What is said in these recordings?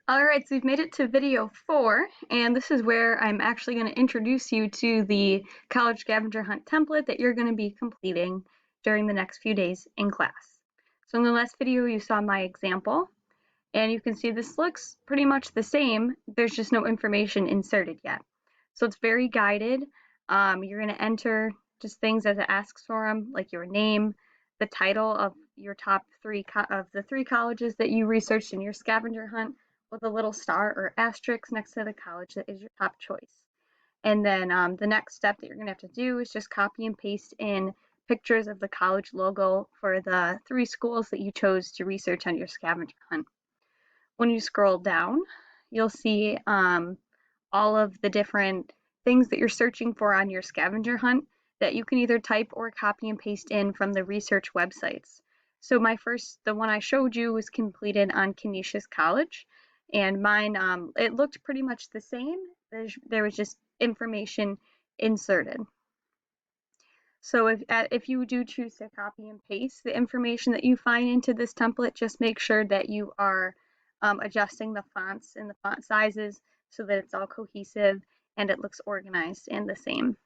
Alright, so we've made it to video 4, and this is where I'm actually going to introduce you to the college scavenger hunt template that you're going to be completing during the next few days in class. So in the last video you saw my example, and you can see this looks pretty much the same, there's just no information inserted yet. So it's very guided. You're going to enter just things as it asks for them, like your name, the title of your top three of the 3 colleges that you researched in your scavenger hunt, with a little star or asterisk next to the college that is your top choice. And then the next step that you're going to have to do is just copy and paste in pictures of the college logo for the 3 schools that you chose to research on your scavenger hunt. When you scroll down, you'll see all of the different things that you're searching for on your scavenger hunt that you can either type or copy and paste in from the research websites. So the one I showed you was completed on Canisius College, and mine, it looked pretty much the same. There was just information inserted. So if you do choose to copy and paste the information that you find into this template, just make sure that you are adjusting the fonts and the font sizes so that it's all cohesive and it looks organized and the same.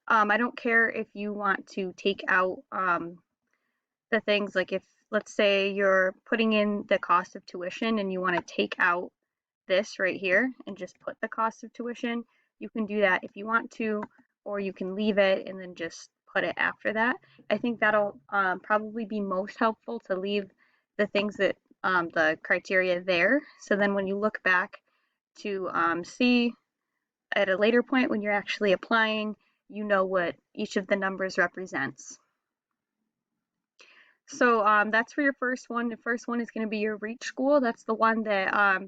I don't care if you want to take out the things, like if, let's say you're putting in the cost of tuition and you want to take out this right here and just put the cost of tuition, you can do that if you want to, or you can leave it and then just put it after that. I think that'll probably be most helpful to leave the things that the criteria there. So then when you look back to see at a later point when you're actually applying, you know what each of the numbers represents. So that's for your first one. The first one is going to be your reach school. That's the one that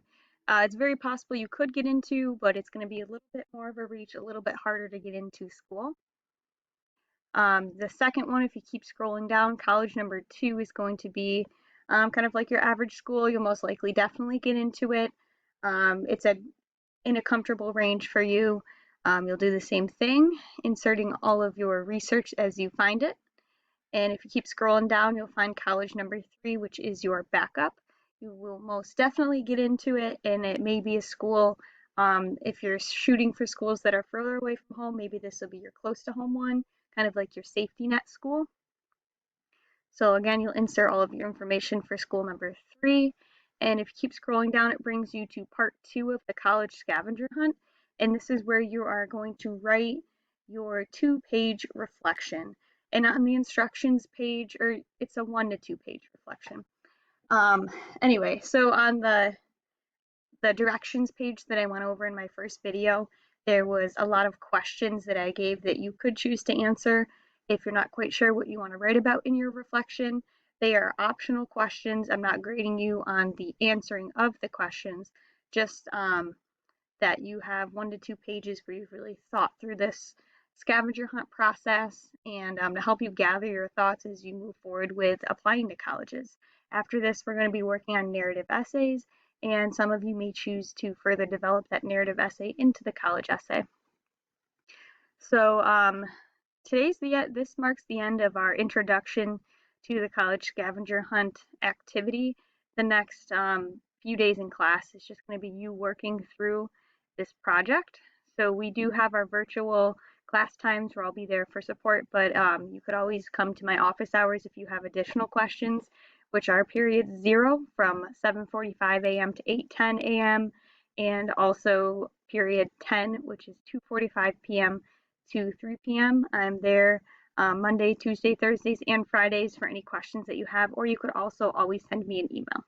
it's very possible you could get into, but it's going to be a little bit more of a reach, a little bit harder to get into school. The second one, if you keep scrolling down, college number 2 is going to be kind of like your average school. You'll most likely definitely get into it. It's in a comfortable range for you. You'll do the same thing, inserting all of your research as you find it. And if you keep scrolling down, you'll find college number 3, which is your backup. You will most definitely get into it, and it may be a school. If you're shooting for schools that are further away from home, maybe this will be your close to home one, kind of like your safety net school. So again, you'll insert all of your information for school number 3. And if you keep scrolling down, it brings you to part 2 of the college scavenger hunt. And this is where you are going to write your 2-page reflection. And on the instructions page, or it's a 1 to 2 page reflection. Anyway, so on the directions page that I went over in my first video, there was a lot of questions that I gave that you could choose to answer if you're not quite sure what you want to write about in your reflection. They are optional questions. I'm not grading you on the answering of the questions, just that you have 1 to 2 pages where you've really thought through this scavenger hunt process, and to help you gather your thoughts as you move forward with applying to colleges. After this, we're going to be working on narrative essays, and some of you may choose to further develop that narrative essay into the college essay. So this marks the end of our introduction to the college scavenger hunt activity. The next few days in class is just going to be you working through this project. So we do have our virtual class times where I'll be there for support, but you could always come to my office hours if you have additional questions, which are period 0 from 7:45 a.m. to 8:10 a.m. and also period 10, which is 2:45 p.m. to 3 p.m. I'm there Monday, Tuesday, Thursdays, and Fridays for any questions that you have, or you could also always send me an email.